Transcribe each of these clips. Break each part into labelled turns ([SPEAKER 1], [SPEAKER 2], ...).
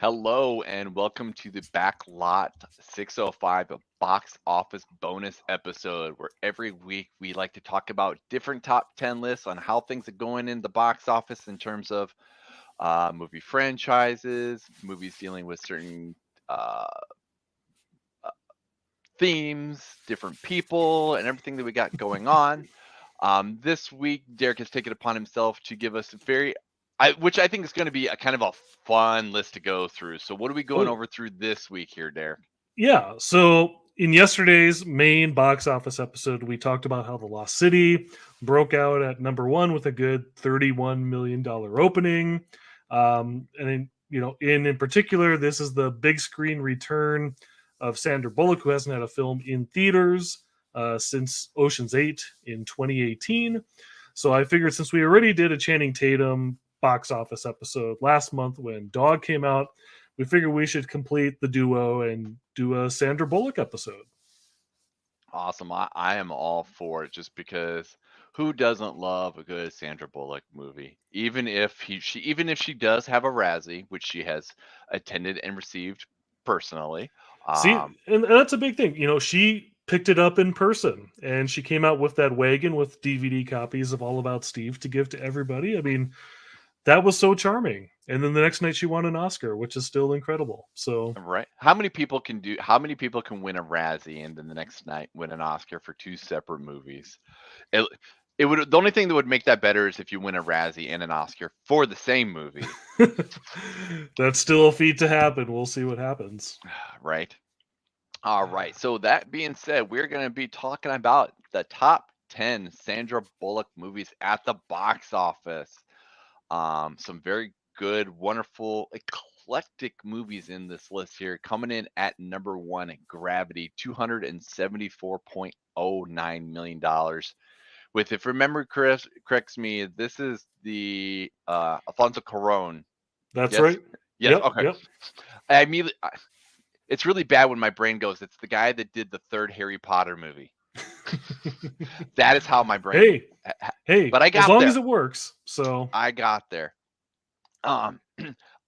[SPEAKER 1] Hello and welcome to the Backlot 605 box office bonus episode where every week we like to talk about different top 10 lists on how things are going in the box office in terms of movie franchises, movies dealing with certain uh, uh, themes, different people, and everything that we got going on. This week, Derrick has taken upon himself to give us which I think is going to be a kind of a fun list to go through. So, what are we
[SPEAKER 2] Oh,
[SPEAKER 1] going over through this week here, Derrick?
[SPEAKER 2] yeah. So in yesterday's main box office episode, we talked about how The Lost City broke out at number one with a good $31 million opening. In particular, this is the big screen return of Sandra Bullock, who hasn't had a film in theaters since Ocean's 8 in 2018. So I figured since we already did a Channing Tatum box office episode last month when Dog came out, we figured we should complete the duo and do a Sandra Bullock episode.
[SPEAKER 1] Awesome. I am all for it just because who doesn't love a good Sandra Bullock movie? Even if she does have a Razzie, which she has attended and received personally.
[SPEAKER 2] See,
[SPEAKER 1] Um,
[SPEAKER 2] and that's a big thing. She picked it up in person and she came out with that wagon with DVD copies of All About Steve to give to everybody. I mean, that was so charming. And then the next night she won an Oscar, which is still incredible. So,
[SPEAKER 1] Right. How many people can win a Razzie and then the next night win an Oscar for two separate movies? It, the only thing that would make that better is if you win a Razzie and an Oscar for the same movie,
[SPEAKER 2] that's still a feat to happen. We'll see what happens.
[SPEAKER 1] right? All right. So that being said, we're going to be talking about the top 10 Sandra Bullock movies at the box office. Some very good, wonderful, eclectic movies in this list here. Coming in at number one, Gravity, $274.09 million. With, if remember corrects me, this is the Alfonso Cuarón.
[SPEAKER 2] That's
[SPEAKER 1] Yes,
[SPEAKER 2] right.
[SPEAKER 1] yes,
[SPEAKER 2] Yep.
[SPEAKER 1] okay.
[SPEAKER 2] Yep.
[SPEAKER 1] I immediately, it's really bad when my brain goes. It's the guy that did the third Harry Potter movie. That is how my brain.
[SPEAKER 2] hey, hey,
[SPEAKER 1] But I
[SPEAKER 2] as
[SPEAKER 1] got
[SPEAKER 2] long
[SPEAKER 1] there.
[SPEAKER 2] as it works. So,
[SPEAKER 1] I got there. Um,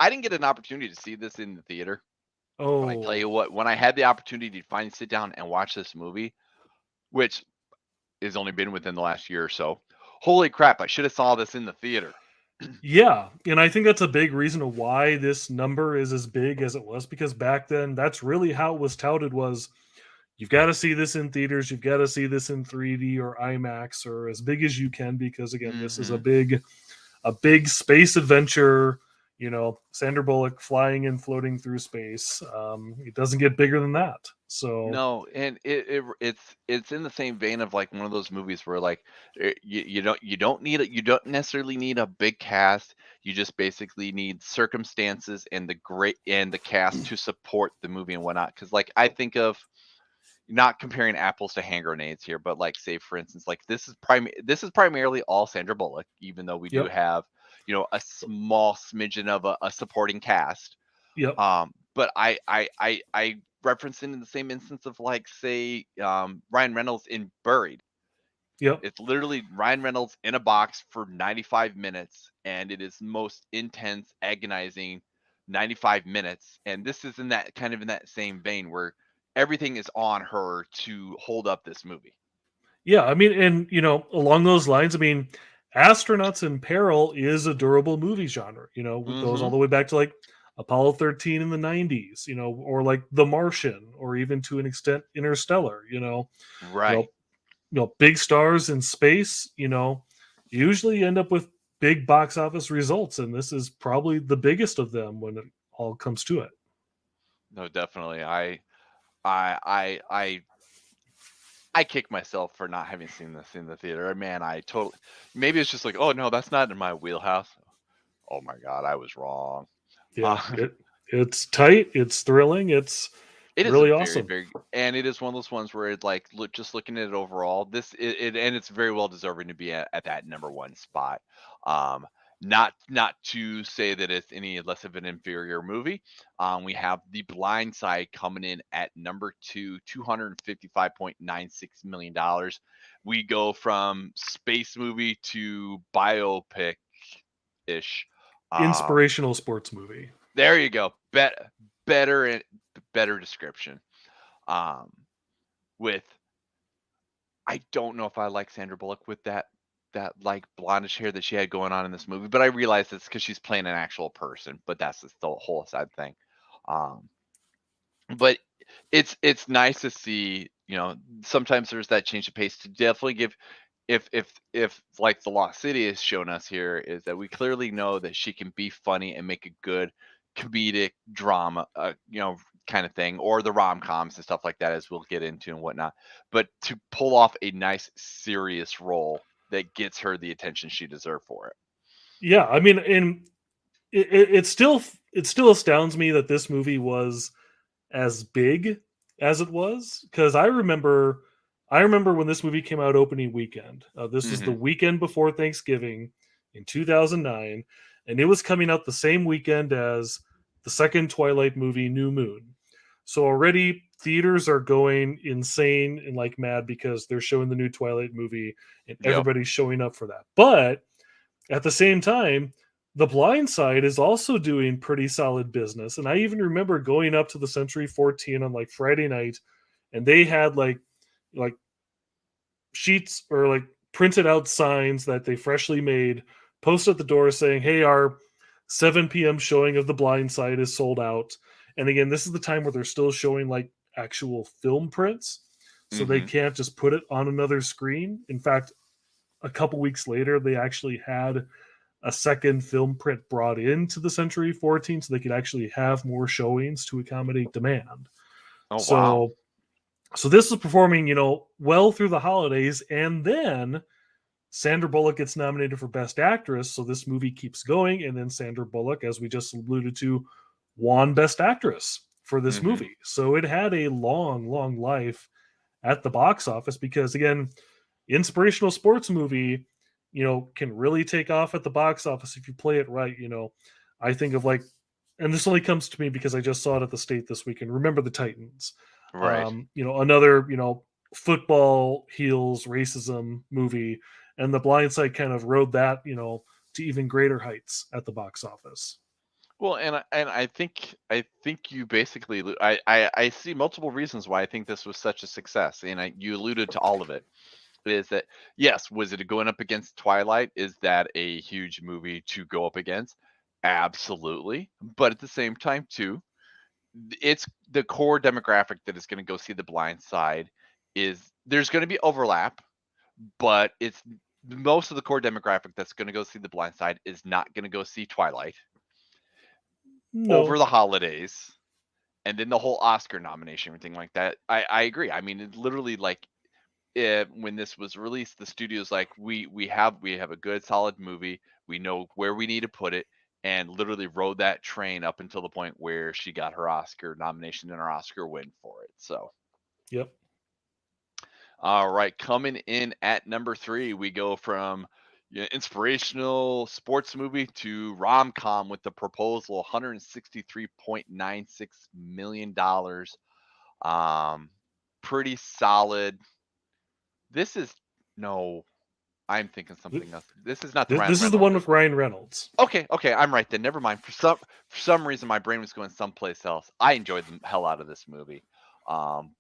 [SPEAKER 1] I didn't get an opportunity to see this in the theater, but I tell
[SPEAKER 2] oh,
[SPEAKER 1] you what, when I had the opportunity to finally sit down and watch this movie, which has only been within the last year or so, holy crap! I should have saw this in the theater.
[SPEAKER 2] yeah, and I think that's a big reason of why this number is as big as it was because back then that's really how it was touted was you've got to see this in theaters, you've got to see this in 3D or IMAX or as big as you can because again this is
[SPEAKER 1] Hmm.
[SPEAKER 2] a big space adventure, Sandra Bullock flying and floating through space. It doesn't get bigger than that. So,
[SPEAKER 1] No, and it's in the same vein of like one of those movies where like you don't necessarily need a big cast. You just basically need circumstances and the cast to support the movie and whatnot. Because like I think of not comparing apples to hand grenades here, but like say for instance, like this is primarily all Sandra Bullock, even though we do
[SPEAKER 2] yep,
[SPEAKER 1] have a small smidgen of a supporting cast.
[SPEAKER 2] yep,
[SPEAKER 1] But I reference it in the same instance of like say Ryan Reynolds in Buried.
[SPEAKER 2] yep.
[SPEAKER 1] It's literally Ryan Reynolds in a box for 95 minutes, and it is most intense, agonizing 95 minutes. And this is in that kind of in that same vein where everything is on her to hold up this movie.
[SPEAKER 2] Yeah, I mean, and along those lines, I mean, Astronauts in Peril is a durable movie genre. It goes all
[SPEAKER 1] Mm-hmm.
[SPEAKER 2] the way back to like Apollo 13 in the 90s, or like The Martian, or even to an extent Interstellar. You
[SPEAKER 1] Right.
[SPEAKER 2] know, big stars in space. Usually end up with big box office results, and this is probably the biggest of them when it all comes to it.
[SPEAKER 1] No, definitely. I I I I kick myself for not having seen this in the theater. Man, I totally maybe it's just like, oh no, that's not in my wheelhouse. Oh my god, I was wrong.
[SPEAKER 2] Yeah,
[SPEAKER 1] Uh,
[SPEAKER 2] it's tight, it's thrilling, it's
[SPEAKER 1] it is a
[SPEAKER 2] really
[SPEAKER 1] very,
[SPEAKER 2] awesome.
[SPEAKER 1] very, and it is one of those ones where it like just looking at it overall, and it's very well deserving to be at that number one spot. Um, not to say that it's any less of an inferior movie. We have The Blind Side coming in at number two, $255.96 million. We go from space movie to biopic ish. Um,
[SPEAKER 2] Inspirational sports movie.
[SPEAKER 1] there you go. bet better and better description. Um, with I don't know if I like Sandra Bullock with that like blondish hair that she had going on in this movie, but I realize it's because she's playing an actual person. But that's just the whole side thing. Um, but it's nice to see. Sometimes there's that change of pace to definitely give. If like the Lost City has shown us here is that we clearly know that she can be funny and make a good comedic drama, kind of thing, or the rom-coms and stuff like that, as we'll get into and whatnot. But to pull off a nice serious role that gets her the attention she deserved for it.
[SPEAKER 2] Yeah, I mean, and it still astounds me that this movie was as big as it was, because I remember when this movie came out opening weekend. This was the
[SPEAKER 1] Hmm.
[SPEAKER 2] weekend before Thanksgiving in 2009, and it was coming out the same weekend as the second Twilight movie, New Moon. So already theaters are going insane and like mad because they're showing the new Twilight movie and
[SPEAKER 1] Yep.
[SPEAKER 2] everybody's showing up for that. But at the same time, The Blind Side is also doing pretty solid business. And I even remember going up to the Century 14 on like Friday night, and they had like sheets or like printed out signs that they freshly made, posted at the door saying, "Hey, our 7 p.m. showing of The Blind Side is sold out." And again, this is the time where they're still showing like actual film prints. So they
[SPEAKER 1] Hmm.
[SPEAKER 2] can't just put it on another screen. In fact, a couple weeks later, they actually had a second film print brought into the Century 14 so they could actually have more showings to accommodate demand.
[SPEAKER 1] Oh wow.
[SPEAKER 2] So this is performing, well through the holidays, and then Sandra Bullock gets nominated for Best Actress, so this movie keeps going, and then Sandra Bullock, as we just alluded to, won Best Actress for this
[SPEAKER 1] Hmm.
[SPEAKER 2] movie. So it had a long, long life at the box office because, again, inspirational sports movie, can really take off at the box office if you play it right. I think of like, and this only comes to me because I just saw it at the state this weekend. Remember the Titans,
[SPEAKER 1] Right.
[SPEAKER 2] another football heels racism movie, and The Blind Side kind of rode that to even greater heights at the box office.
[SPEAKER 1] Well, and I think you basically I see multiple reasons why I think this was such a success, and you alluded to all of it. Is that yes? Was it going up against Twilight? Is that a huge movie to go up against? Absolutely, but at the same time too, it's the core demographic that is going to go see The Blind Side. Is there's going to be overlap, but it's most of the core demographic that's going to go see The Blind Side is not going to go see Twilight over
[SPEAKER 2] No,
[SPEAKER 1] the holidays and then the whole Oscar nomination, everything like that. I agree. I mean, it literally like when this was released, the studio's like, we have a good solid movie. We know where we need to put it, and literally rode that train up until the point where she got her Oscar nomination and her Oscar win for it. So,
[SPEAKER 2] yep,
[SPEAKER 1] all right, coming in at number three, we go from inspirational sports movie to rom com with the proposal, $163.96 million. Um, Pretty solid. This is no, I'm thinking something else. This is not the Ryan
[SPEAKER 2] this is the one
[SPEAKER 1] Reynolds.
[SPEAKER 2] with Ryan Reynolds.
[SPEAKER 1] Okay, I'm right then. Never mind. For some reason, my brain was going someplace else. I enjoyed the hell out of this movie,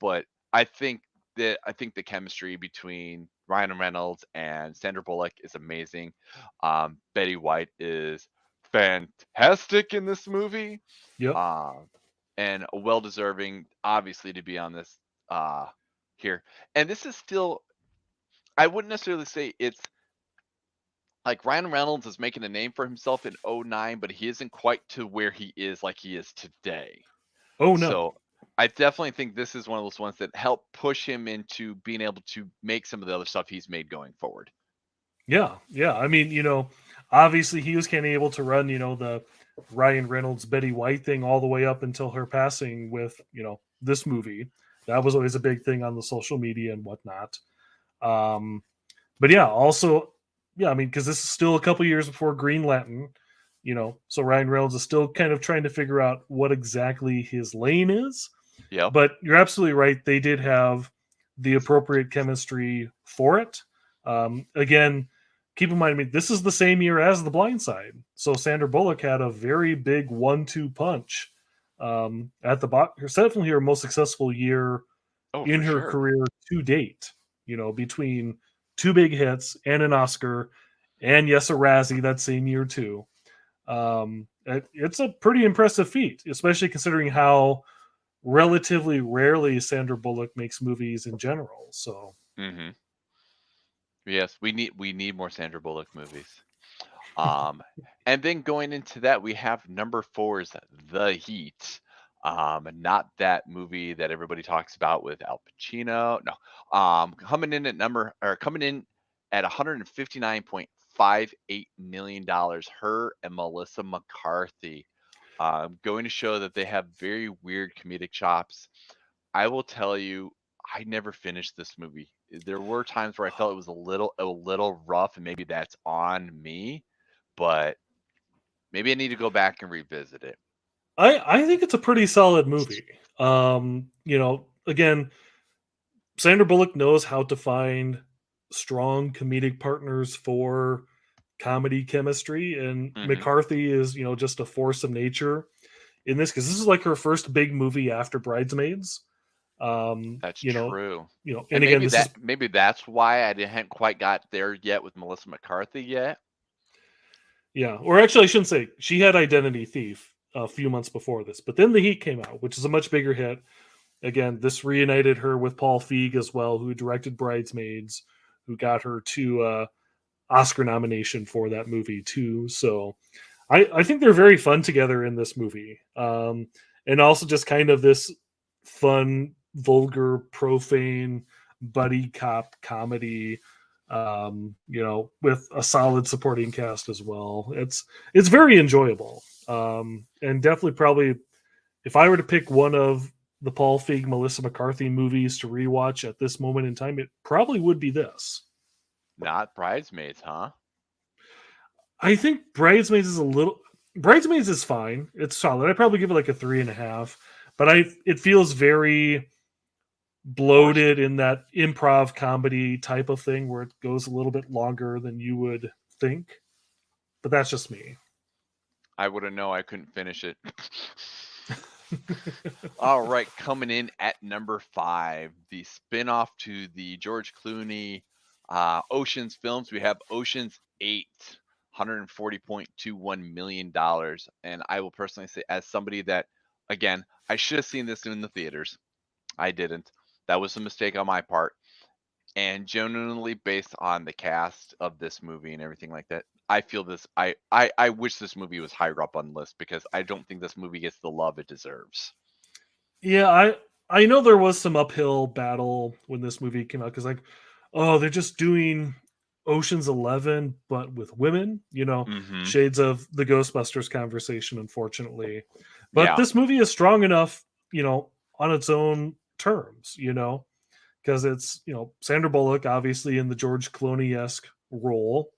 [SPEAKER 1] but I think the chemistry between Ryan Reynolds and Sandra Bullock is amazing. Betty White is fantastic in this movie,
[SPEAKER 2] Yep.
[SPEAKER 1] uh, and well deserving, obviously, to be on this uh, here. And this is still, I wouldn't necessarily say it's like Ryan Reynolds is making a name for himself in '09, but he isn't quite to where he is like he is today.
[SPEAKER 2] Oh no.
[SPEAKER 1] So I definitely think this is one of those ones that help push him into being able to make some of the other stuff he's made going forward.
[SPEAKER 2] Yeah, yeah. I mean, obviously he was kind of able to run, the Ryan Reynolds Betty White thing all the way up until her passing with, this movie. That was always a big thing on the social media and whatnot. Um, but yeah, also, yeah, I mean, because this is still a couple years before Green Lantern, so Ryan Reynolds is still kind of trying to figure out what exactly his lane is.
[SPEAKER 1] Yep.
[SPEAKER 2] But you're absolutely right. They did have the appropriate chemistry for it. Again, keep in mind, I mean, this is the same year as The Blind Side. So Sandra Bullock had a very big 1-2 punch at the box. It's definitely her most successful year
[SPEAKER 1] Oh,
[SPEAKER 2] in
[SPEAKER 1] for
[SPEAKER 2] her
[SPEAKER 1] sure.
[SPEAKER 2] career to date. Between two big hits and an Oscar, and yes, a Razzie that same year too. It's a pretty impressive feat, especially considering how relatively rarely Sandra Bullock makes movies in general. So
[SPEAKER 1] Hmm. Yes, we need more Sandra Bullock movies. Um, and then going into that, we have number four is The Heat. Not that movie that everybody talks about with Al Pacino. No. Coming in at 159.58 million dollars. Her and Melissa McCarthy. Going to show that they have very weird comedic chops. I will tell you, I never finished this movie. There were times where I felt it was a little rough, and maybe that's on me, but maybe I need to go back and revisit it.
[SPEAKER 2] I think it's a pretty solid movie. Again, Sandra Bullock knows how to find strong comedic partners for comedy chemistry, and
[SPEAKER 1] Hmm.
[SPEAKER 2] McCarthy is just a force of nature in this, because this is like her first big movie after Bridesmaids. Um,
[SPEAKER 1] That's
[SPEAKER 2] you know,
[SPEAKER 1] true.
[SPEAKER 2] and
[SPEAKER 1] And
[SPEAKER 2] again,
[SPEAKER 1] maybe
[SPEAKER 2] this is
[SPEAKER 1] that's why I didn't quite got there yet with Melissa McCarthy yet.
[SPEAKER 2] yeah, or actually, I shouldn't say she had Identity Thief a few months before this, but then The Heat came out, which is a much bigger hit. Again, this reunited her with Paul Feig as well, who directed Bridesmaids, who got her to Oscar nomination for that movie too. So I think they're very fun together in this movie, and also just kind of this fun, vulgar, profane buddy cop comedy. With a solid supporting cast as well. It's very enjoyable, and definitely probably if I were to pick one of the Paul Feig, Melissa McCarthy movies to rewatch at this moment in time, it probably would be this.
[SPEAKER 1] Not Bridesmaids, huh?
[SPEAKER 2] I think Bridesmaids is fine. It's solid. I'd probably give it like a 3.5. But it feels very
[SPEAKER 1] Forced.
[SPEAKER 2] bloated in that improv comedy type of thing where it goes a little bit longer than you would think. But that's just me.
[SPEAKER 1] I wouldn't know. I couldn't finish it. All right, coming in at number five, the spin-off to the George Clooney Oceans films. We have Oceans 8, $140.21 million. And I will personally say, as somebody that, again, I should have seen this in the theaters. I didn't. That was a mistake on my part. And genuinely, based on the cast of this movie and everything like that, I feel this. I wish this movie was higher up on the list because I don't think this movie gets the love it deserves.
[SPEAKER 2] Yeah, I know there was some uphill battle when this movie came out, because like, oh, they're just doing Ocean's 11 but with women,
[SPEAKER 1] Hmm.
[SPEAKER 2] shades of the Ghostbusters conversation, unfortunately. But
[SPEAKER 1] Yeah.
[SPEAKER 2] this movie is strong enough, on its own terms, because it's Sandra Bullock obviously in the George Clooney esque role.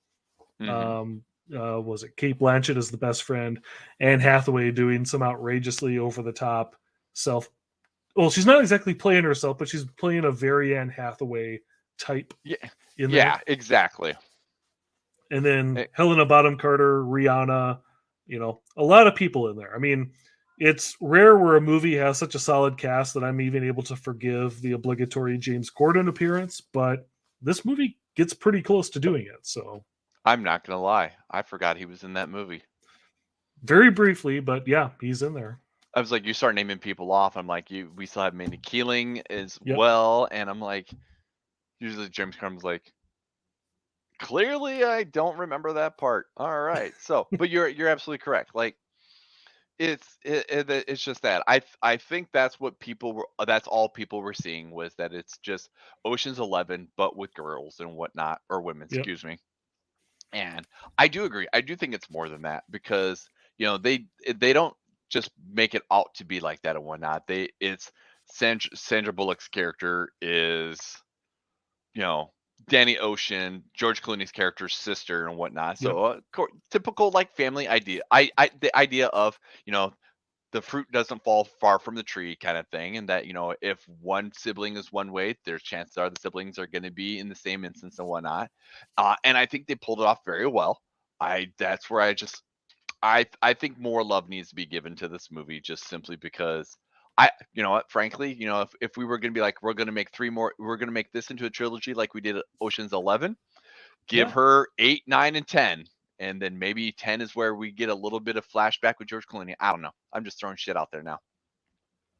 [SPEAKER 1] Hmm.
[SPEAKER 2] Um, was it Kate Blanchett as the best friend, Anne Hathaway doing some outrageously over the top self well, she's not exactly playing herself, but she's playing a very Anne Hathaway type
[SPEAKER 1] Yeah.
[SPEAKER 2] in there.
[SPEAKER 1] Yeah. Exactly.
[SPEAKER 2] And then
[SPEAKER 1] Eh,
[SPEAKER 2] Helena Bottom Carter, Rihanna, a lot of people in there. I mean, it's rare where a movie has such a solid cast that I'm even able to forgive the obligatory James Corden appearance, but this movie gets pretty close to doing it. So,
[SPEAKER 1] I'm not gonna lie. I forgot he was in that movie.
[SPEAKER 2] very briefly, but yeah, he's in there.
[SPEAKER 1] I was like, you start naming people off. I'm like, we still have Mindy Keeling as
[SPEAKER 2] Yep.
[SPEAKER 1] well, and I'm like, usually James Crumb's like, clearly I don't remember that part. All right, so, but you're absolutely correct. Like, it's just that I think that's what people were. That's all people were seeing was that it's just Ocean's 11, but with girls and whatnot, or women,
[SPEAKER 2] Yep.
[SPEAKER 1] excuse me. And I do agree. I do think it's more than that because they don't just make it out to be like that and whatnot. It's Sandra Bullock's character is you know Danny Ocean, George Clooney's character's sister and whatnot.
[SPEAKER 2] Yep.
[SPEAKER 1] So typical like family idea. I the idea of the fruit doesn't fall far from the tree kind of thing, and that if one sibling is one way, there's chances are the siblings are going to be in the same instance and whatnot. And I think they pulled it off very well. I That's where I just I think more love needs to be given to this movie just simply because you know what, frankly, if we were gonna be like, we're gonna make three more, we're gonna make this into a trilogy like we did at Ocean's 11, give
[SPEAKER 2] Yeah.
[SPEAKER 1] her 8, 9, and 10, and then maybe 10 is where we get a little bit of flashback with George Clooney. I don't know. I'm just throwing shit out there now.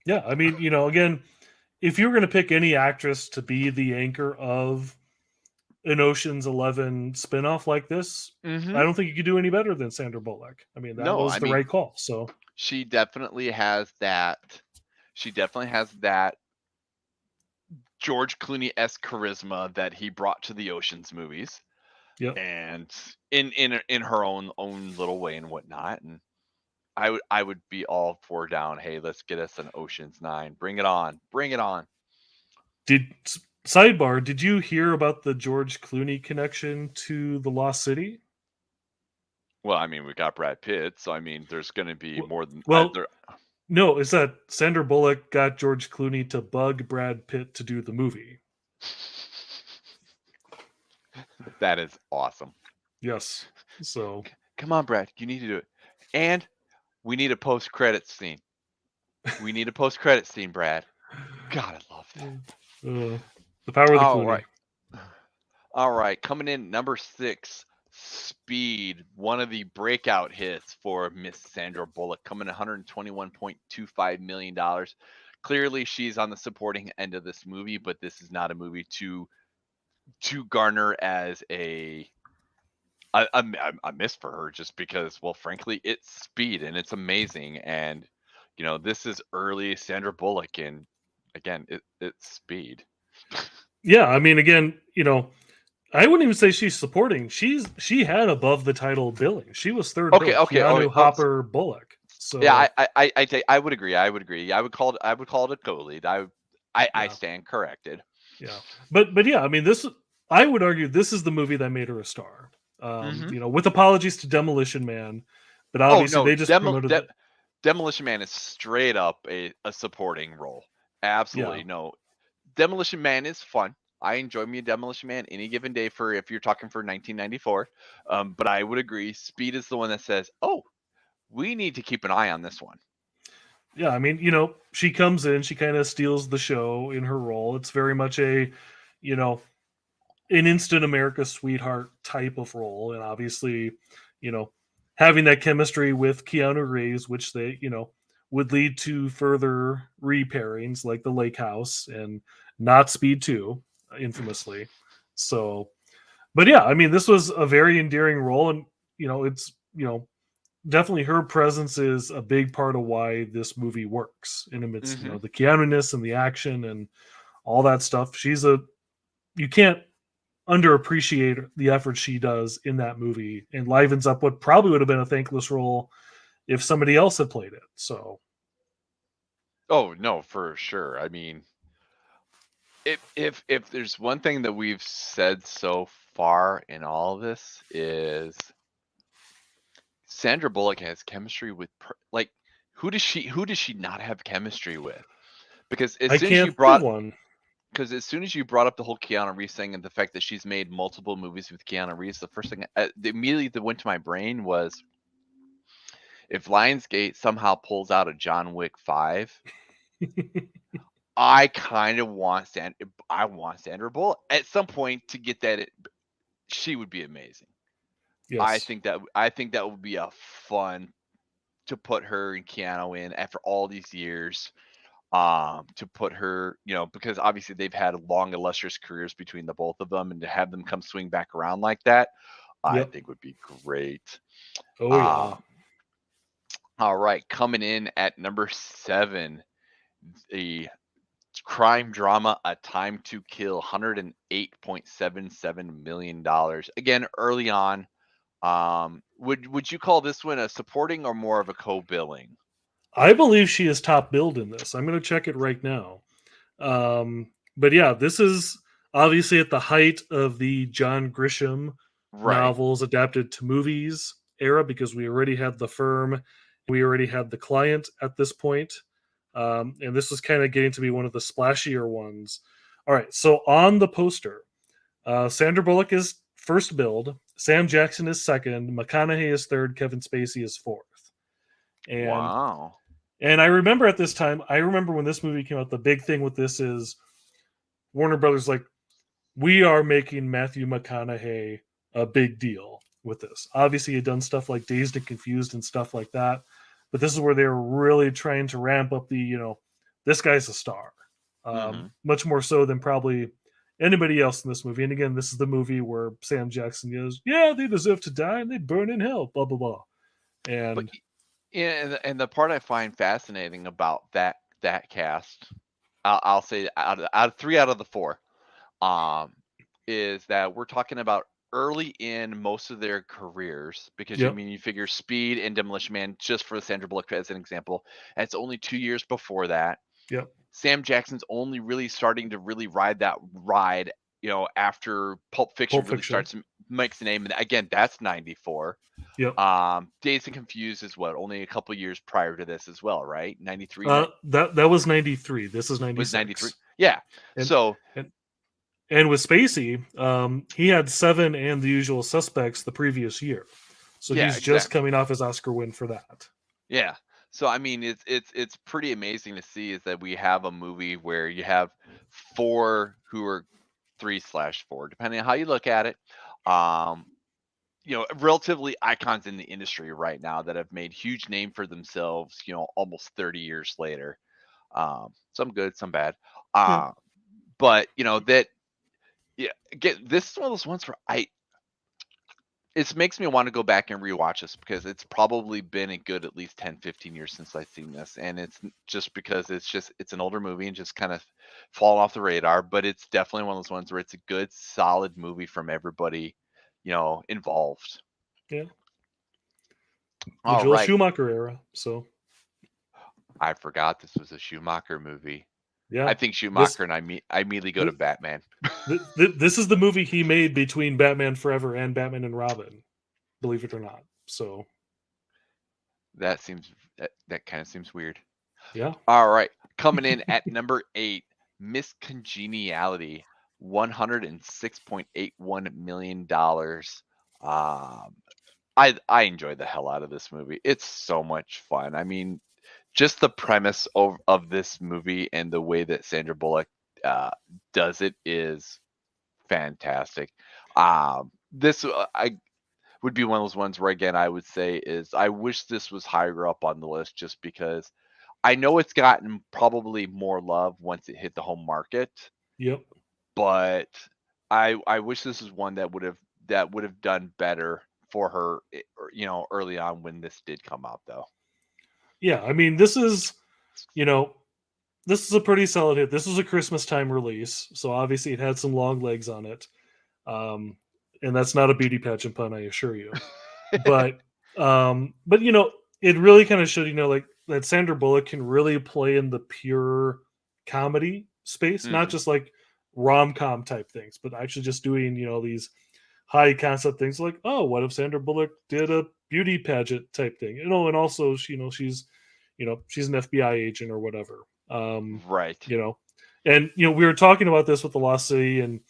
[SPEAKER 2] Yeah. I mean, again, if you were going to pick any actress to be the anchor of an Ocean's 11 spinoff like this, I
[SPEAKER 1] Mm-hmm.
[SPEAKER 2] don't think you could do any better than Sandra Bullock. I mean, that
[SPEAKER 1] No,
[SPEAKER 2] was
[SPEAKER 1] I
[SPEAKER 2] the
[SPEAKER 1] mean,
[SPEAKER 2] right call. So,
[SPEAKER 1] she definitely has that. She definitely has that George Clooney-esque charisma that he brought to the Ocean's movies,
[SPEAKER 2] yep.
[SPEAKER 1] and in her own little way and whatnot. And I would be all for down. Hey, let's get us an Ocean's 9. Bring it on. Bring it on.
[SPEAKER 2] Did sidebar? Did you hear about the George Clooney connection to the Lost City?
[SPEAKER 1] Well, I mean, we got Brad Pitt, so I mean, there's going to be
[SPEAKER 2] W-
[SPEAKER 1] more than
[SPEAKER 2] Well,
[SPEAKER 1] there.
[SPEAKER 2] no, it's that Sandra Bullock got George Clooney to bug Brad Pitt to do the movie.
[SPEAKER 1] That is awesome.
[SPEAKER 2] Yes. So,
[SPEAKER 1] Come on, Brad, you need to do it. And we need a post-credit scene. We need a post-credit scene, Brad. God, I love that.
[SPEAKER 2] the power of the
[SPEAKER 1] All
[SPEAKER 2] Clooney.
[SPEAKER 1] right. All right, coming in number 6, Speed, one of the breakout hits for Miss Sandra Bullock, coming $121.25 million. Clearly, she's on the supporting end of this movie, but this is not a movie to garner as a miss for her, just because, well, frankly, it's Speed and it's amazing, and this is early Sandra Bullock, and again, it's Speed.
[SPEAKER 2] Yeah, I mean, again, I wouldn't even say she's supporting. She had above the title billing. She was third
[SPEAKER 1] Okay,
[SPEAKER 2] bill.
[SPEAKER 1] okay. Oh,
[SPEAKER 2] Keanu Hopper Bullock.
[SPEAKER 1] yeah,
[SPEAKER 2] So
[SPEAKER 1] I would agree. I would agree. I would call it a co-lead. I
[SPEAKER 2] yeah,
[SPEAKER 1] stand corrected.
[SPEAKER 2] yeah. But yeah, I mean, I would argue this is the movie that made her a star.
[SPEAKER 1] Hmm.
[SPEAKER 2] With apologies to Demolition Man, but
[SPEAKER 1] Oh
[SPEAKER 2] obviously
[SPEAKER 1] no,
[SPEAKER 2] they just promoted it.
[SPEAKER 1] Demolition Man is straight up a supporting role.
[SPEAKER 2] Yeah,
[SPEAKER 1] Absolutely no. Demolition Man is fun. I enjoy me a Demolition Man any given day for if you're talking for 1994. But I would agree, Speed is the one that says, "Oh, we need to keep an eye on this one."
[SPEAKER 2] yeah. I mean, she comes in, she kind of steals the show in her role. It's very much you know, an instant America sweetheart type of role, and obviously, you know, having that chemistry with Keanu Reeves, which they, would lead to further repairings like the Lake House and not Speed 2, infamously. So, but yeah, I mean, this was a very endearing role, and it's definitely her presence is a big part of why this movie works in amidst
[SPEAKER 1] Hmm.
[SPEAKER 2] the Keanu-ness and the action and all that stuff. You can't underappreciate the effort she does in that movie and livens up what probably would have been a thankless role if somebody else had played it. So
[SPEAKER 1] Oh no, for sure. I mean, if there's one thing that we've said so far in all of this is Sandra Bullock has chemistry with like, who does she not have chemistry with? Because as
[SPEAKER 2] I
[SPEAKER 1] soon as you
[SPEAKER 2] can't think of
[SPEAKER 1] brought
[SPEAKER 2] one.
[SPEAKER 1] because as soon as you brought up the whole Keanu Reeves thing and the fact that she's made multiple movies with Keanu Reeves, the first thing immediately that went to my brain was, if Lionsgate somehow pulls out a John Wick 5, I kind of I want Sandra Bullock at some point to get that. She would be amazing.
[SPEAKER 2] Yes.
[SPEAKER 1] I think that would be a fun to put her and Keanu in after all these years. To put her, because obviously they've had long, illustrious careers between the both of them, and to have them come swing back around like that, I
[SPEAKER 2] Yep.
[SPEAKER 1] think would be great.
[SPEAKER 2] Oh yeah.
[SPEAKER 1] Um, all right, coming in at number 7, the crime drama A Time to Kill, $108.77 million. Again, early on. Would you call this one a supporting or more of a co-billing?
[SPEAKER 2] I believe she is top billed in this. I'm going to check it right now. But yeah, this is obviously at the height of the John Grisham
[SPEAKER 1] Right.
[SPEAKER 2] novels adapted to movies era because we already had The Firm, we already had The Client at this point. And this was kind of getting to be one of the splashier ones. All right, so on the poster, Sandra Bullock is first build. Sam Jackson is second. McConaughey is third. Kevin Spacey is fourth. And
[SPEAKER 1] Wow.
[SPEAKER 2] I remember at this time, I remember when this movie came out, the big thing with this is Warner Brothers like, we are making Matthew McConaughey a big deal with this. Obviously, he'd done stuff like Dazed and Confused and stuff like that, but this is where they were really trying to ramp up the, this guy's a star,
[SPEAKER 1] Hmm.
[SPEAKER 2] much more so than probably anybody else in this movie. And again, this is the movie where Sam Jackson goes, "Yeah, they deserve to die and they burn in hell," blah blah blah.
[SPEAKER 1] But
[SPEAKER 2] And
[SPEAKER 1] yeah, and the part I find fascinating about that cast, I'll say out of three out of the four, um, is that we're talking about early in most of their careers because I
[SPEAKER 2] yep,
[SPEAKER 1] mean you figure Speed and Demolition Man just for Sandra Bullock as an example, and it's only 2 years before that.
[SPEAKER 2] yep,
[SPEAKER 1] Sam Jackson's only really starting to really ride that ride, after Pulp Fiction
[SPEAKER 2] Pulp
[SPEAKER 1] really
[SPEAKER 2] Fiction,
[SPEAKER 1] starts to makes the name. And again, that's 94.
[SPEAKER 2] yep.
[SPEAKER 1] Dazed and Confused is what only a couple years prior to this as well, right? 93
[SPEAKER 2] That was 93. This is
[SPEAKER 1] was 93.
[SPEAKER 2] 96.
[SPEAKER 1] Yeah.
[SPEAKER 2] And
[SPEAKER 1] So
[SPEAKER 2] and and with Spacey, he had Seven and The Usual Suspects the previous year, so
[SPEAKER 1] yeah,
[SPEAKER 2] he's just
[SPEAKER 1] exactly.
[SPEAKER 2] coming off his Oscar win for that.
[SPEAKER 1] Yeah. So I mean, it's pretty amazing to see is that we have a movie where you have four who are 3/4, depending on how you look at it. Um, relatively icons in the industry right now that have made huge name for themselves, almost 30 years later. Some good, some bad.
[SPEAKER 2] Yeah,
[SPEAKER 1] But that yeah, again, this is one of those ones where it makes me want to go back and rewatch this because it's probably been a good at least 10, 15 years since I've seen this. And it's just because it's an older movie and just kind of fallen off the radar, but it's definitely one of those ones where it's a good, solid movie from everybody, involved.
[SPEAKER 2] yeah. The
[SPEAKER 1] All
[SPEAKER 2] Joel
[SPEAKER 1] right.
[SPEAKER 2] Schumacher era. So
[SPEAKER 1] I forgot this was a Schumacher movie. I
[SPEAKER 2] yeah,
[SPEAKER 1] think
[SPEAKER 2] this
[SPEAKER 1] Schumacher and I immediately go to
[SPEAKER 2] this,
[SPEAKER 1] Batman.
[SPEAKER 2] this is the movie he made between Batman Forever and Batman and Robin. Believe it or not. So
[SPEAKER 1] That kind of seems weird.
[SPEAKER 2] yeah,
[SPEAKER 1] All right. Coming in at number 8, Miss Congeniality, $106.81 million. I enjoy the hell out of this movie. It's so much fun. I mean, just the premise of this movie and the way that Sandra Bullock uh, does it is fantastic. This I would be one of those ones where again I would say is I wish this was higher up on the list just because I know it's gotten probably more love once it hit the home market,
[SPEAKER 2] yep.
[SPEAKER 1] but I wish this was one that would have done better for her, early on when this did come out though.
[SPEAKER 2] Yeah, I mean, you know, this is a pretty solid hit. This was a Christmas time release, so obviously it had some long legs on it. Um, and that's not a beauty pageant pun, I assure you. But it really kind of showed, like that Sandra Bullock can really play in the pure comedy space, not
[SPEAKER 1] Hmm.
[SPEAKER 2] just like rom com type things, but actually just doing, these high concept things like, oh, what if Sandra Bullock did a beauty pageant type thing? And also she's an FBI agent or whatever. Um,
[SPEAKER 1] Right.
[SPEAKER 2] you know, and we were talking about this with the Lost City, and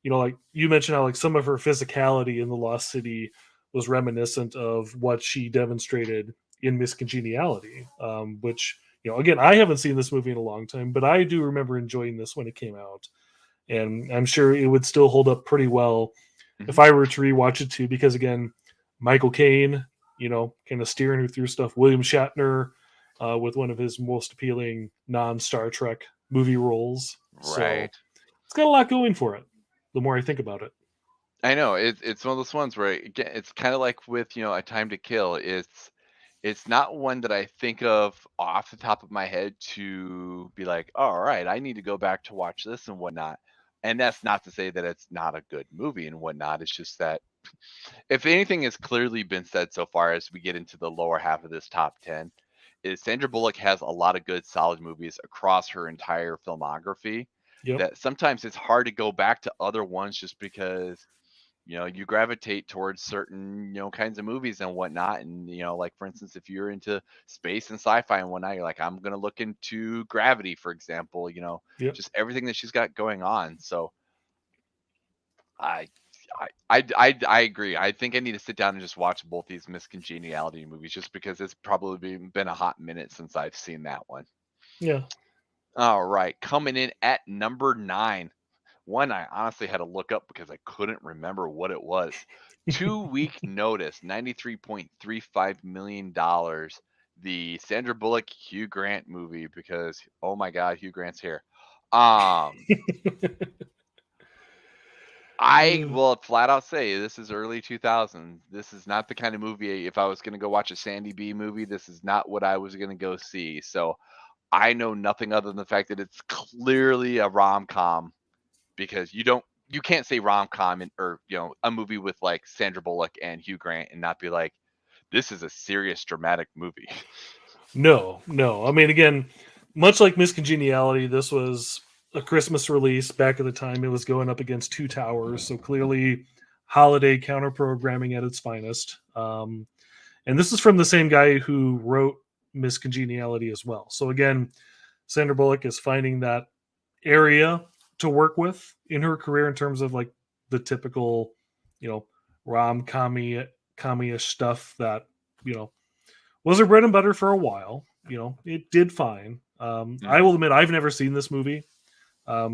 [SPEAKER 2] like you mentioned how like some of her physicality in the Lost City was reminiscent of what she demonstrated in Miss Congeniality, which again, I haven't seen this movie in a long time, but I do remember enjoying this when it came out, and I'm sure it would still hold up pretty well if
[SPEAKER 1] Hmm.
[SPEAKER 2] I were to rewatch it too, because again, Michael Caine, kind of steering her through stuff. William Shatner, with one of his most appealing non-Star Trek movie roles. So
[SPEAKER 1] Right.
[SPEAKER 2] it's got a lot going for it. The more I think about it.
[SPEAKER 1] I know it's one of those ones where again, it's kind of like with A Time to Kill. It's not one that I think of off the top of my head to be like, all right, I need to go back to watch this and whatnot. And that's not to say that it's not a good movie and whatnot. It's just that if anything has clearly been said so far as we get into the lower half of this top 10, is Sandra Bullock has a lot of good, solid movies across her entire filmography
[SPEAKER 2] Yep.
[SPEAKER 1] that sometimes it's hard to go back to other ones just because you gravitate towards certain kinds of movies and whatnot. And like for instance, if you're into space and sci-fi and whatnot, you're like, I'm gonna look into Gravity, for example.
[SPEAKER 2] Yep.
[SPEAKER 1] Just everything that she's got going on. So I I agree. I think I need to sit down and just watch both these Miscongeniality movies, just because it's probably been a hot minute since I've seen that one.
[SPEAKER 2] Yeah.
[SPEAKER 1] All right, coming in at number 9. One I honestly had to look up because I couldn't remember what it was. 2 week notice, $93.35 million. The Sandra Bullock Hugh Grant movie, because oh my God, Hugh Grant's here. Um, I will flat out say this is early 2000s. This is not the kind of movie, if I was going to go watch a Sandy B movie, this is not what I was going to go see. So I know nothing other than the fact that it's clearly a rom-com, because you can't say rom-com or a movie with like Sandra Bullock and Hugh Grant and not be like, this is a serious dramatic movie.
[SPEAKER 2] No. I mean, again, much like Miscongeniality, this was a Christmas release. Back at the time, it was going up against Two Towers, so clearly holiday counter programming at its finest. And this is from the same guy who wrote Miscongeniality as well. So again, Sandra Bullock is finding that area to work with in her career in terms of like the typical, rom-commy-ish stuff that, was her bread and butter for a while. It did fine. I will admit I've never seen this movie.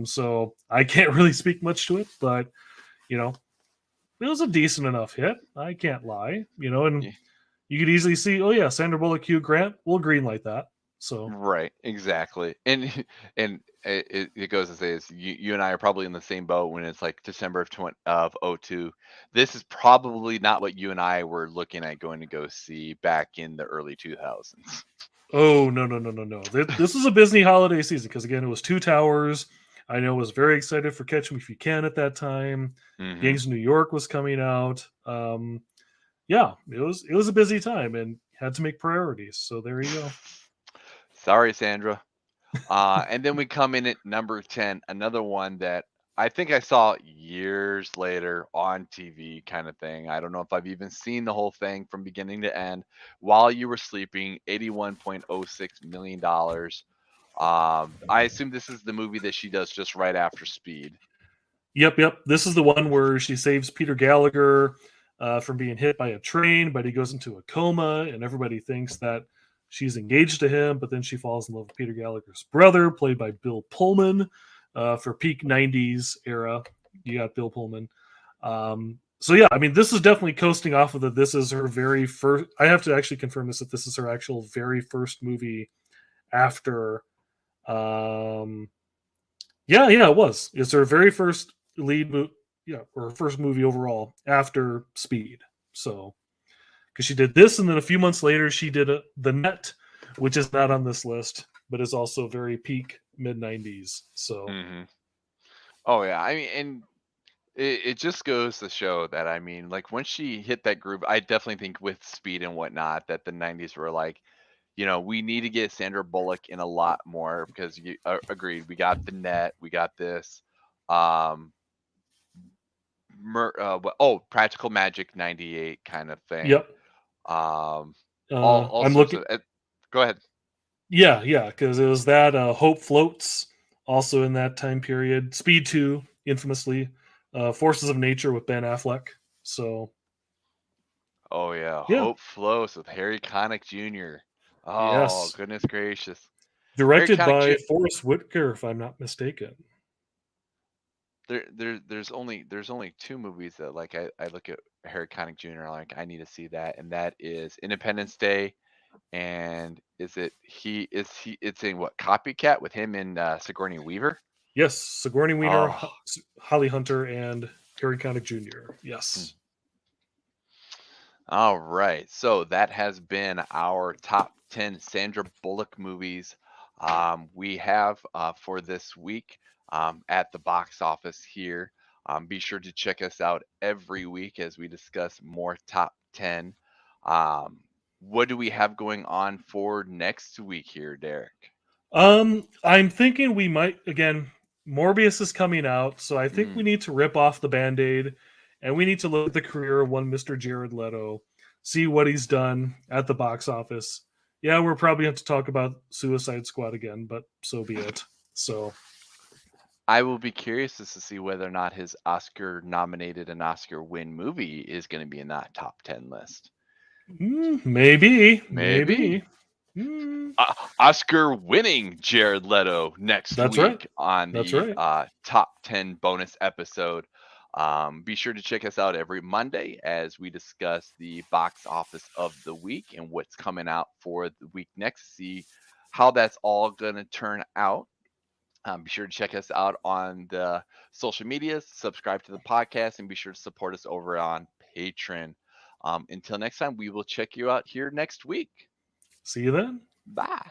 [SPEAKER 2] So I can't really speak much to it, but it was a decent enough hit. I can't lie, and you could easily see, oh yeah, Sandra Bullock, Hugh Grant, we'll greenlight that. So
[SPEAKER 1] Right, exactly. And it goes to say is you and I are probably in the same boat when it's like December of 02. This is probably not what you and I were looking at going to go see back in the early 2000s.
[SPEAKER 2] oh no. This is a busy holiday season because again, it was Two Towers. I know I was very excited for Catch Me If You Can at that time. Gangs of New York was coming out. Yeah, it was a busy time and had to make priorities. So there you go.
[SPEAKER 1] Sorry, Sandra. And then we come in at number 10, another one that I think I saw years later on TV kind of thing. I don't know if I've even seen the whole thing from beginning to end. While You Were Sleeping, $81.06 million. I assume this is the movie that she does just right after Speed.
[SPEAKER 2] Yep. This is the one where she saves Peter Gallagher from being hit by a train, but he goes into a coma, and everybody thinks that she's engaged to him, but then she falls in love with Peter Gallagher's brother, played by Bill Pullman. For peak 90s era, you got Bill Pullman. So yeah, I mean, this is definitely coasting off of the. This is her very first. I have to actually confirm this, that this is her actual very first movie after. Yeah, it was. It's her very first lead movie. Yeah, or her first movie overall after Speed. So, because she did this, and then a few months later, she did The Net, which is not on this list, but is also very peak mid 90s. So,
[SPEAKER 1] Oh yeah, I mean, and it just goes to show that, I mean, like once she hit that groove, I definitely think with Speed and whatnot that the 90s were like, we need to get Sandra Bullock in a lot more, because you agreed, we got The Net, we got this, Practical Magic 98 kind of thing.
[SPEAKER 2] yep.
[SPEAKER 1] All
[SPEAKER 2] I'm
[SPEAKER 1] sorts
[SPEAKER 2] looking.
[SPEAKER 1] of. Go ahead.
[SPEAKER 2] Yeah, because it was that Hope Floats also in that time period. Speed 2, infamously. Forces of Nature with Ben Affleck. So,
[SPEAKER 1] Oh yeah,
[SPEAKER 2] yeah.
[SPEAKER 1] Hope Flows with Harry Connick Jr. Oh
[SPEAKER 2] Yes.
[SPEAKER 1] goodness gracious, Harry
[SPEAKER 2] Directed
[SPEAKER 1] Connick
[SPEAKER 2] by
[SPEAKER 1] Jr.
[SPEAKER 2] Forrest Whitaker, if I'm not mistaken.
[SPEAKER 1] There's only two movies that like I look at Harry Connick Jr. like I need to see that, and that is Independence Day, and it's in what, Copycat with him and Sigourney Weaver.
[SPEAKER 2] Yes, Sigourney Weaver,
[SPEAKER 1] Oh,
[SPEAKER 2] Holly Hunter, and Harry Connick Jr. Yes.
[SPEAKER 1] all right. So that has been our top 10 Sandra Bullock movies we have for this week at the box office here. Be sure to check us out every week as we discuss more top 10. What do we have going on for next week here, Derek?
[SPEAKER 2] I'm thinking we might again. Morbius is coming out, so I think we need to rip off the band-aid, and we need to look at the career of one Mr. Jared Leto, see what he's done at the box office. Yeah, we're probably have to talk about Suicide Squad again, but so be it. So,
[SPEAKER 1] I will be curious to see whether or not his Oscar nominated and Oscar win movie is going to be in that top 10 list.
[SPEAKER 2] Maybe,
[SPEAKER 1] Maybe.
[SPEAKER 2] maybe. Mm,
[SPEAKER 1] Oscar winning Jared Leto next
[SPEAKER 2] that's right.
[SPEAKER 1] week on
[SPEAKER 2] That's
[SPEAKER 1] the
[SPEAKER 2] right.
[SPEAKER 1] top 10 bonus episode. Be sure to check us out every Monday as we discuss the box office of the week and what's coming out for the week next. See how that's all going to turn out. Be sure to check us out on the social medias, subscribe to the podcast, and be sure to support us over on Patreon. Until next time, we will check you out here next week.
[SPEAKER 2] See you then.
[SPEAKER 1] Bye.